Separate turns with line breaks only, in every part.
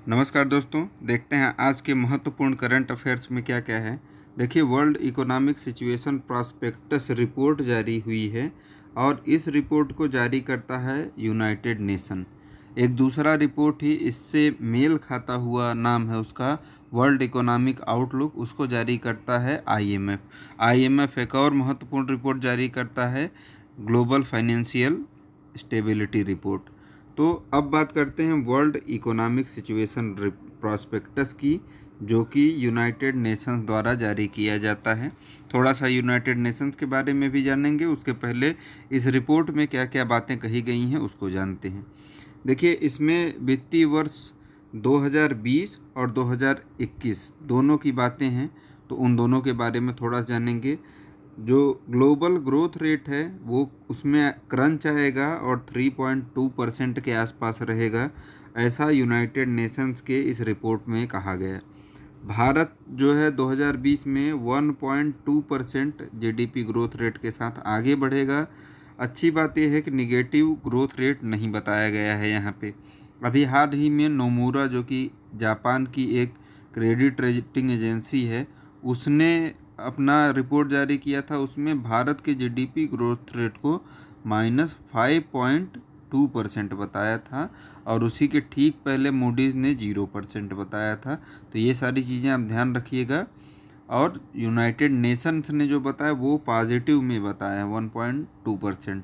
नमस्कार दोस्तों, देखते हैं आज के महत्वपूर्ण करंट अफेयर्स में क्या क्या है। देखिए, world economic situation prospectus report जारी हुई है और इस रिपोर्ट को जारी करता है यूनाइटेड नेशन। एक दूसरा रिपोर्ट ही इससे मेल खाता हुआ नाम है उसका, वर्ल्ड इकोनॉमिक आउटलुक, उसको जारी करता है आईएमएफ। आईएमएफ एक और महत्वपूर्ण रिपोर्ट जारी करता है, ग्लोबल फाइनेंशियल स्टेबिलिटी रिपोर्ट। तो अब बात करते हैं वर्ल्ड इकोनॉमिक सिचुएशन प्रॉस्पेक्टस की, जो कि यूनाइटेड नेशंस द्वारा जारी किया जाता है। थोड़ा सा यूनाइटेड नेशंस के बारे में भी जानेंगे, उसके पहले इस रिपोर्ट में क्या क्या बातें कही गई हैं उसको जानते हैं। देखिए, इसमें वित्तीय वर्ष 2020 और 2021 दोनों की बातें हैं, तो उन दोनों के बारे में थोड़ा जानेंगे। जो ग्लोबल ग्रोथ रेट है वो उसमें क्रंच आएगा और 3.2% के आसपास रहेगा, ऐसा यूनाइटेड नेशंस के इस रिपोर्ट में कहा गया। भारत जो है 2020 में 1.2% जीडीपी ग्रोथ रेट के साथ आगे बढ़ेगा। अच्छी बात यह है कि निगेटिव ग्रोथ रेट नहीं बताया गया है यहाँ पे। अभी हाल ही में नोमुरा, जो कि जापान की एक क्रेडिट रेटिंग एजेंसी है, उसने अपना रिपोर्ट जारी किया था। उसमें भारत के जीडीपी ग्रोथ रेट को -5.2% बताया था और उसी के ठीक पहले मूडीज़ ने 0% बताया था। तो ये सारी चीज़ें आप ध्यान रखिएगा। और यूनाइटेड नेशंस ने जो बताया वो पॉजिटिव में बताया 1.2%।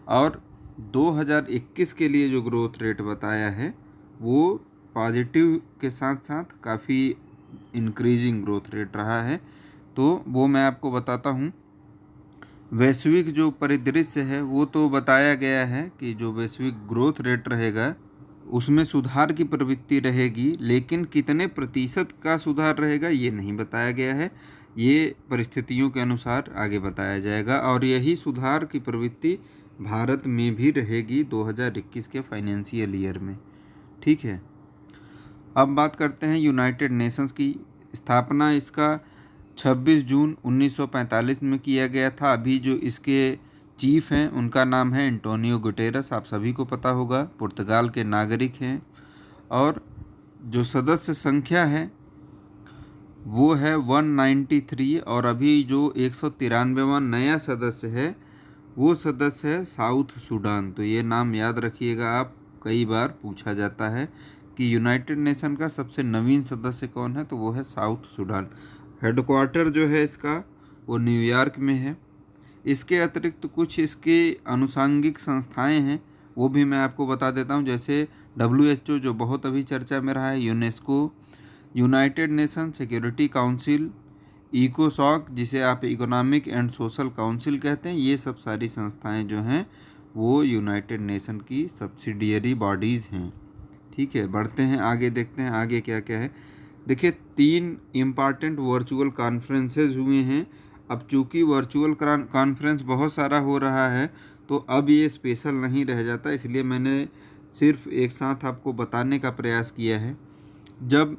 और 2021 के लिए जो ग्रोथ रेट बताया है वो पॉजिटिव के साथ साथ काफ़ी इंक्रीजिंग ग्रोथ रेट रहा है। तो वो मैं आपको बताता हूँ। वैश्विक जो परिदृश्य है वो तो बताया गया है कि जो वैश्विक ग्रोथ रेट रहेगा उसमें सुधार की प्रवृत्ति रहेगी, लेकिन कितने प्रतिशत का सुधार रहेगा ये नहीं बताया गया है। ये परिस्थितियों के अनुसार आगे बताया जाएगा और यही सुधार की प्रवृत्ति भारत में भी रहेगी 2021 के फाइनेंशियल ईयर में। ठीक है, अब बात करते हैं यूनाइटेड नेशंस की। स्थापना इसका 26 जून 1945 में किया गया था। अभी जो इसके चीफ हैं उनका नाम है एंटोनियो गुटेरस, आप सभी को पता होगा, पुर्तगाल के नागरिक हैं। और जो सदस्य संख्या है वो है 193 और अभी जो 193वां नया सदस्य है वो सदस्य है साउथ सूडान। तो ये नाम याद रखिएगा आप, कई बार पूछा जाता है कि यूनाइटेड नेशन का सबसे नवीन सदस्य कौन है, तो वो है साउथ सूडान। हेडक्वार्टर जो है इसका वो न्यूयॉर्क में है। इसके अतिरिक्त कुछ इसके अनुषांगिक संस्थाएं हैं, वो भी मैं आपको बता देता हूँ। जैसे WHO जो बहुत अभी चर्चा में रहा है, UNESCO, United Nation Security Council, इकोसॉक जिसे आप इकोनॉमिक एंड सोशल काउंसिल कहते हैं, ये सब सारी संस्थाएं जो हैं वो यूनाइटेड नेशन की सब्सिडियरी बॉडीज़ हैं। ठीक है, बढ़ते हैं आगे, देखते हैं आगे क्या क्या है। देखिए, 3 इम्पॉर्टेंट वर्चुअल कॉन्फ्रेंसेज हुए हैं। अब चूँकि वर्चुअल कॉन्फ्रेंस बहुत सारा हो रहा है तो अब ये स्पेशल नहीं रह जाता, इसलिए मैंने सिर्फ एक साथ आपको बताने का प्रयास किया है। जब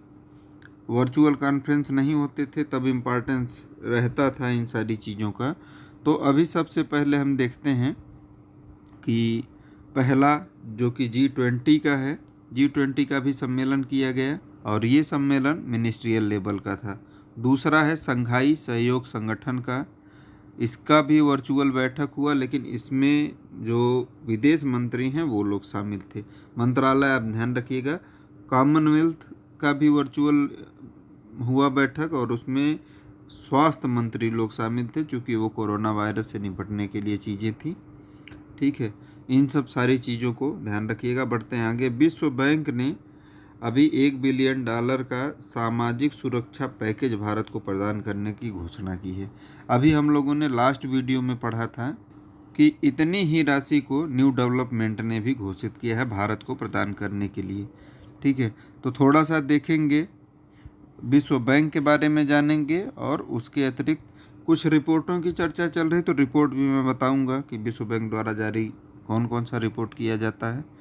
वर्चुअल कॉन्फ्रेंस नहीं होते थे तब इम्पॉर्टेंस रहता था इन सारी चीज़ों का। तो अभी सबसे पहले हम देखते हैं कि पहला जो कि G20 का है, G20 का भी सम्मेलन किया गया और ये सम्मेलन मिनिस्ट्रियल लेवल का था। दूसरा है संघाई सहयोग संगठन का, इसका भी वर्चुअल बैठक हुआ, लेकिन इसमें जो विदेश मंत्री हैं वो लोग शामिल थे। मंत्रालय आप ध्यान रखिएगा। कॉमनवेल्थ का भी वर्चुअल हुआ बैठक और उसमें स्वास्थ्य मंत्री लोग शामिल थे, चूँकि वो कोरोना वायरस से निपटने के लिए चीज़ें थी। ठीक है, इन सब सारी चीज़ों को ध्यान रखिएगा। बढ़ते हैं आगे। विश्व बैंक ने अभी $1 बिलियन का सामाजिक सुरक्षा पैकेज भारत को प्रदान करने की घोषणा की है। अभी हम लोगों ने लास्ट वीडियो में पढ़ा था कि इतनी ही राशि को न्यू डेवलपमेंट ने भी घोषित किया है भारत को प्रदान करने के लिए। ठीक है, तो थोड़ा सा देखेंगे, विश्व बैंक के बारे में जानेंगे और उसके अतिरिक्त कुछ रिपोर्टों की चर्चा चल रही, तो रिपोर्ट भी मैं बताऊंगा कि विश्व बैंक द्वारा जारी कौन कौन सा रिपोर्ट किया जाता है।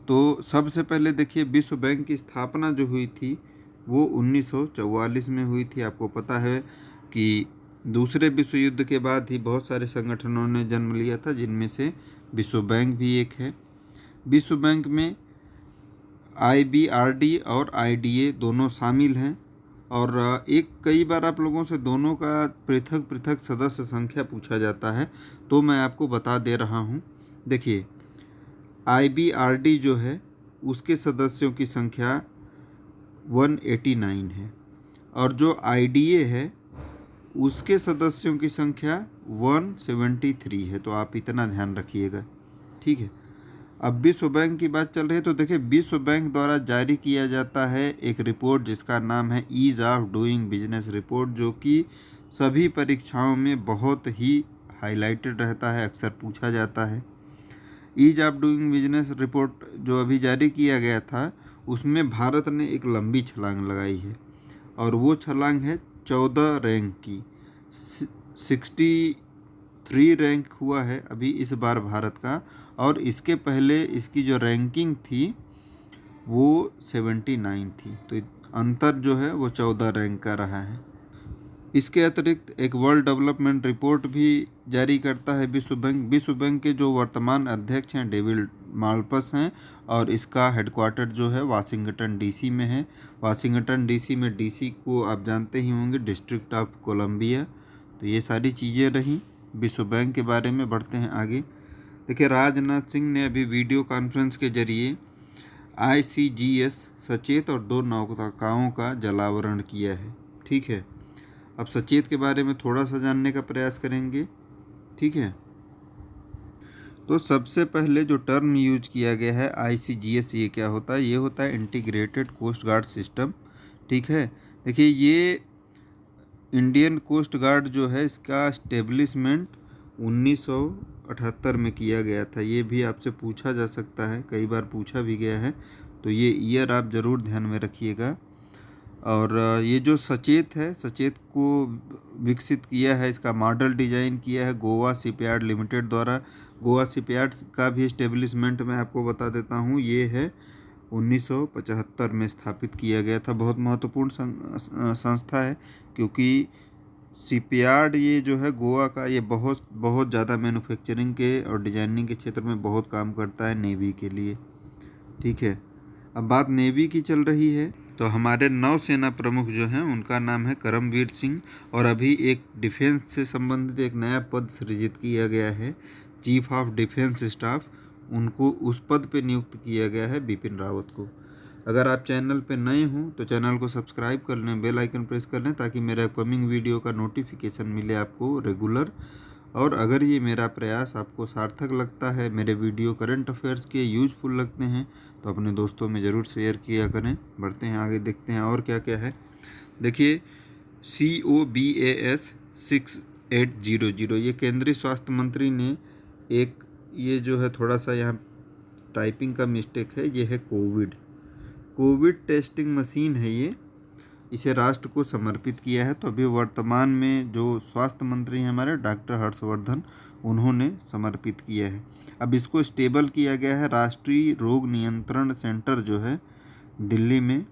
तो सबसे पहले देखिए, विश्व बैंक की स्थापना जो हुई थी वो 1944 में हुई थी। आपको पता है कि दूसरे विश्व युद्ध के बाद ही बहुत सारे संगठनों ने जन्म लिया था, जिनमें से विश्व बैंक भी एक है। विश्व बैंक में IBRD और IDA दोनों शामिल हैं। और कई बार आप लोगों से दोनों का पृथक पृथक सदस्य संख्या पूछा जाता है, तो मैं आपको बता दे रहा हूँ। देखिए, IBRD जो है उसके सदस्यों की संख्या 189 है, और जो IDA है उसके सदस्यों की संख्या 173 है। तो आप इतना ध्यान रखिएगा, ठीक है। अब विश्व बैंक की बात चल रही है, तो देखिए विश्व बैंक द्वारा जारी किया जाता है एक रिपोर्ट जिसका नाम है ease of doing business report, जो कि सभी परीक्षाओं में बहुत ही हाईलाइटेड रहता है, अक्सर पूछा जाता है। Ease of doing business report जो अभी जारी किया गया था, उसमें भारत ने एक लंबी छलांग लगाई है, और वो छलांग है 14 रैंक की। 63 रैंक हुआ है अभी इस बार भारत का, और इसके पहले इसकी जो रैंकिंग थी वो 79 थी। तो अंतर जो है वो 14 रैंक का रहा है। इसके अतिरिक्त एक वर्ल्ड डेवलपमेंट रिपोर्ट भी जारी करता है विश्व बैंक। विश्व बैंक के जो वर्तमान अध्यक्ष हैं डेविड माल्पस हैं, और इसका हेडक्वार्टर जो है वाशिंगटन DC में है। वाशिंगटन DC में DC को आप जानते ही होंगे, डिस्ट्रिक्ट ऑफ कोलंबिया। तो ये सारी चीज़ें रहीं विश्व बैंक के बारे में। बढ़ते हैं आगे। देखिए, राजनाथ सिंह ने अभी वीडियो कॉन्फ्रेंस के जरिए ICGS सचेत और 2 नौकाओं का जलावरण किया है, ठीक है। अब सचेत के बारे में थोड़ा सा जानने का प्रयास करेंगे, ठीक है। तो सबसे पहले जो टर्म यूज किया गया है ICGS, ये क्या होता है? ये होता है इंटीग्रेटेड कोस्ट गार्ड सिस्टम, ठीक है। देखिए, ये इंडियन कोस्ट गार्ड जो है इसका इस्टेब्लिशमेंट 1978 में किया गया था। ये भी आपसे पूछा जा सकता है, कई बार पूछा भी गया है, तो ये ईयर आप ज़रूर ध्यान में रखिएगा। और ये जो सचेत है, सचेत को विकसित किया है, इसका मॉडल डिज़ाइन किया है गोवा शिपयार्ड लिमिटेड द्वारा। गोवा शिपयार्ड का भी इस्टेब्लिशमेंट मैं आपको बता देता हूँ, ये है 1975 में स्थापित किया गया था। बहुत महत्वपूर्ण संस्था है, क्योंकि शिपयार्ड ये जो है गोवा का, ये बहुत बहुत ज़्यादा मैन्युफैक्चरिंग के और डिजाइनिंग के क्षेत्र में बहुत काम करता है नेवी के लिए, ठीक है। अब बात नेवी की चल रही है, तो हमारे नौसेना प्रमुख जो हैं उनका नाम है करमवीर सिंह, और अभी एक डिफेंस से संबंधित एक नया पद सृजित किया गया है, चीफ ऑफ डिफेंस स्टाफ। उनको उस पद पे नियुक्त किया गया है बिपिन रावत को। अगर आप चैनल पे नए हों तो चैनल को सब्सक्राइब कर लें, बेल आइकन प्रेस कर लें, ताकि मेरे अपकमिंग वीडियो का नोटिफिकेशन मिले आपको रेगुलर। और अगर ये मेरा प्रयास आपको सार्थक लगता है, मेरे वीडियो करंट अफेयर्स के यूजफुल लगते हैं, तो अपने दोस्तों में ज़रूर शेयर किया करें। बढ़ते हैं आगे, देखते हैं और क्या क्या है। देखिए, COBAS 6800, ये केंद्रीय स्वास्थ्य मंत्री ने एक, ये जो है थोड़ा सा यहाँ टाइपिंग का मिस्टेक है, ये है कोविड टेस्टिंग मशीन है ये, इसे राष्ट्र को समर्पित किया है। तो अभी वर्तमान में जो स्वास्थ्य मंत्री हैं हमारे डॉक्टर हर्षवर्धन, उन्होंने समर्पित किया है। अब इसको स्टेबल किया गया है राष्ट्रीय रोग नियंत्रण सेंटर जो है दिल्ली में,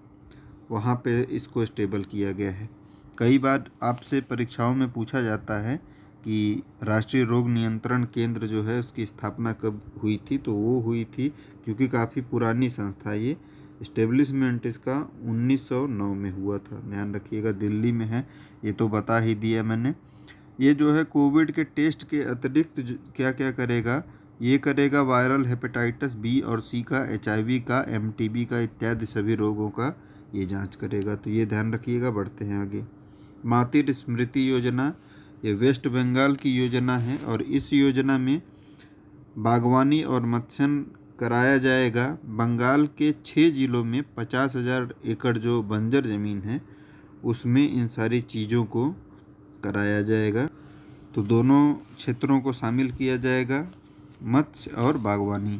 वहाँ पे इसको स्टेबल किया गया है। कई बार आपसे परीक्षाओं में पूछा जाता है कि राष्ट्रीय रोग नियंत्रण केंद्र जो है उसकी स्थापना कब हुई थी, तो वो हुई थी, क्योंकि काफ़ी पुरानी संस्था है ये, इस्टेब्लिशमेंट इसका 1909 में हुआ था। ध्यान रखिएगा, दिल्ली में है, ये तो बता ही दिया मैंने। ये जो है कोविड के टेस्ट के अतिरिक्त क्या क्या करेगा, ये करेगा वायरल हेपेटाइटिस B और C का, HIV का, MTB का इत्यादि सभी रोगों का ये जांच करेगा। तो ये ध्यान रखिएगा। बढ़ते हैं आगे। मातृ स्मृति योजना, ये वेस्ट बंगाल की योजना है, और इस योजना में बागवानी और मत्स्यन कराया जाएगा। बंगाल के 6 ज़िलों में 50,000 एकड़ जो बंजर ज़मीन है उसमें इन सारी चीज़ों को कराया जाएगा। तो दोनों क्षेत्रों को शामिल किया जाएगा, मत्स्य और बागवानी।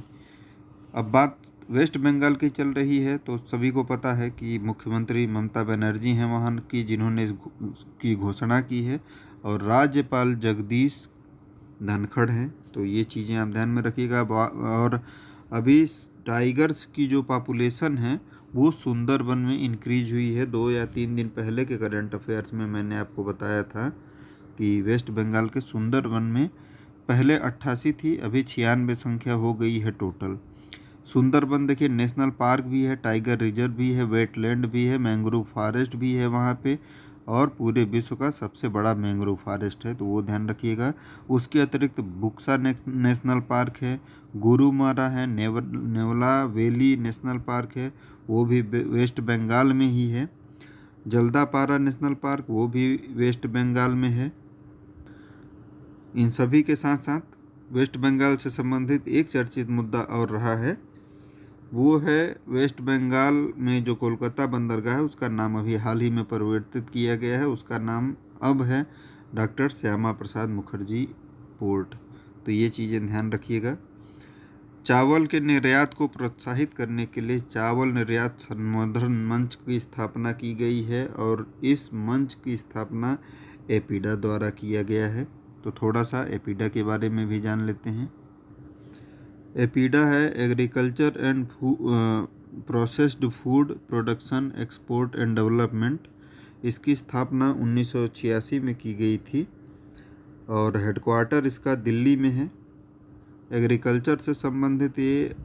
अब बात वेस्ट बंगाल की चल रही है, तो सभी को पता है कि मुख्यमंत्री ममता बनर्जी हैं वहाँ की, जिन्होंने इसकी घोषणा की है, और राज्यपाल जगदीश धनखड़ हैं। तो ये चीज़ें आप ध्यान में रखिएगा। और अभी टाइगर्स की जो पॉपुलेशन है वो सुंदरबन में इंक्रीज हुई है। 2 या 3 दिन पहले के करंट अफेयर्स में मैंने आपको बताया था कि वेस्ट बंगाल के सुंदरबन में पहले 88 थी, अभी 96 संख्या हो गई है टोटल। सुंदरबन देखिए नेशनल पार्क भी है, टाइगर रिजर्व भी है, वेटलैंड भी है, मैंग्रोव फॉरेस्ट भी है वहाँ पे, और पूरे विश्व का सबसे बड़ा मैंग्रोव फॉरेस्ट है, तो वो ध्यान रखिएगा। उसके अतिरिक्त बुक्सा नेशनल पार्क है, गोरुमारा है, नेवला वैली नेशनल पार्क है, वो भी वेस्ट बंगाल में ही है। जल्दापारा नेशनल पार्क वो भी वेस्ट बंगाल में है। इन सभी के साथ साथ वेस्ट बंगाल से संबंधित एक चर्चित मुद्दा और रहा है, वो है वेस्ट बंगाल में जो कोलकाता बंदरगाह है उसका नाम अभी हाल ही में परिवर्तित किया गया है। उसका नाम अब है डॉक्टर श्यामा प्रसाद मुखर्जी पोर्ट। तो ये चीज़ें ध्यान रखिएगा। चावल के निर्यात को प्रोत्साहित करने के लिए चावल निर्यात संवर्धन मंच की स्थापना की गई है, और इस मंच की स्थापना एपीडा द्वारा किया गया है। तो थोड़ा सा एपीडा के बारे में भी जान लेते हैं। एपीडा है agriculture and processed food production export and development. इसकी स्थापना 1986 में की गई थी और हेडक्वार्टर इसका दिल्ली में है। एग्रीकल्चर से संबंधित ये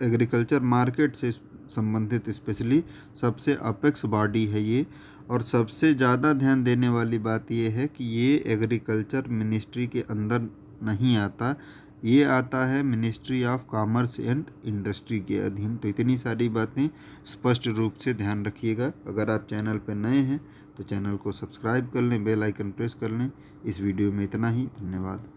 एग्रीकल्चर मार्केट से संबंधित स्पेशली सबसे अपेक्स बॉडी है ये, और सबसे ज़्यादा ध्यान देने वाली बात ये है कि ये एग्रीकल्चर मिनिस्ट्री के अंदर नहीं आता, ये आता है ministry of commerce and industry के अधीन। तो इतनी सारी बातें स्पष्ट रूप से ध्यान रखिएगा। अगर आप चैनल पर नए हैं तो चैनल को सब्सक्राइब कर लें, बेल आइकन प्रेस कर लें। इस वीडियो में इतना ही, धन्यवाद।